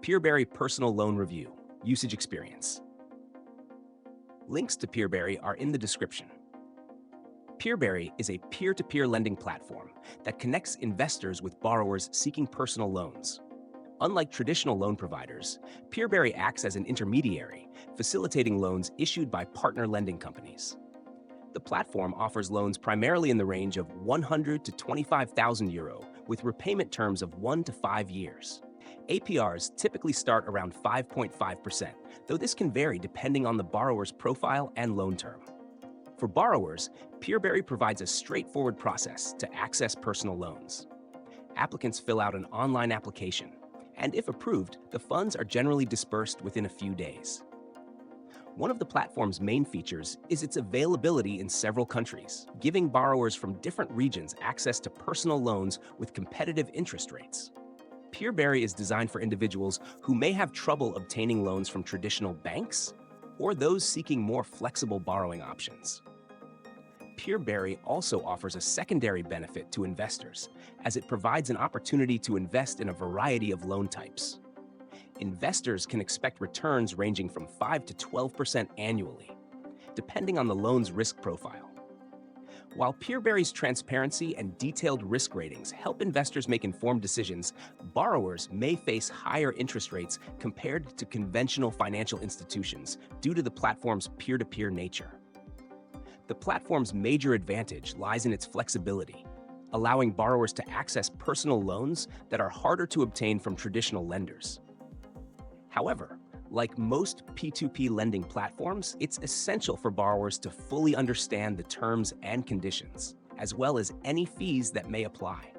PeerBerry Personal Loan Review, Usage Experience. Links to PeerBerry are in the description. PeerBerry is a peer-to-peer lending platform that connects investors with borrowers seeking personal loans. Unlike traditional loan providers, PeerBerry acts as an intermediary, facilitating loans issued by partner lending companies. The platform offers loans primarily in the range of 100 to 25,000 euro, with repayment terms of 1 to 5 years. APRs typically start around 5.5%, though this can vary depending on the borrower's profile and loan term. For borrowers, PeerBerry provides a straightforward process to access personal loans. Applicants fill out an online application, and if approved, the funds are generally disbursed within a few days. One of the platform's main features is its availability in several countries, giving borrowers from different regions access to personal loans with competitive interest rates. PeerBerry is designed for individuals who may have trouble obtaining loans from traditional banks or those seeking more flexible borrowing options. PeerBerry also offers a secondary benefit to investors, as it provides an opportunity to invest in a variety of loan types. Investors can expect returns ranging from 5 to 12% annually, depending on the loan's risk profile. While PeerBerry's transparency and detailed risk ratings help investors make informed decisions, borrowers may face higher interest rates compared to conventional financial institutions due to the platform's peer-to-peer nature. The platform's major advantage lies in its flexibility, allowing borrowers to access personal loans that are harder to obtain from traditional lenders. However, like most P2P lending platforms, it's essential for borrowers to fully understand the terms and conditions, as well as any fees that may apply.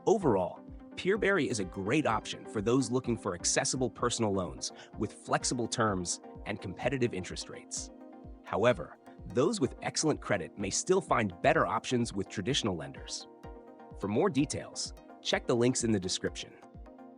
Overall, PeerBerry is a great option for those looking for accessible personal loans with flexible terms and competitive interest rates. However, those with excellent credit may still find better options with traditional lenders. For more details, check the links in the description.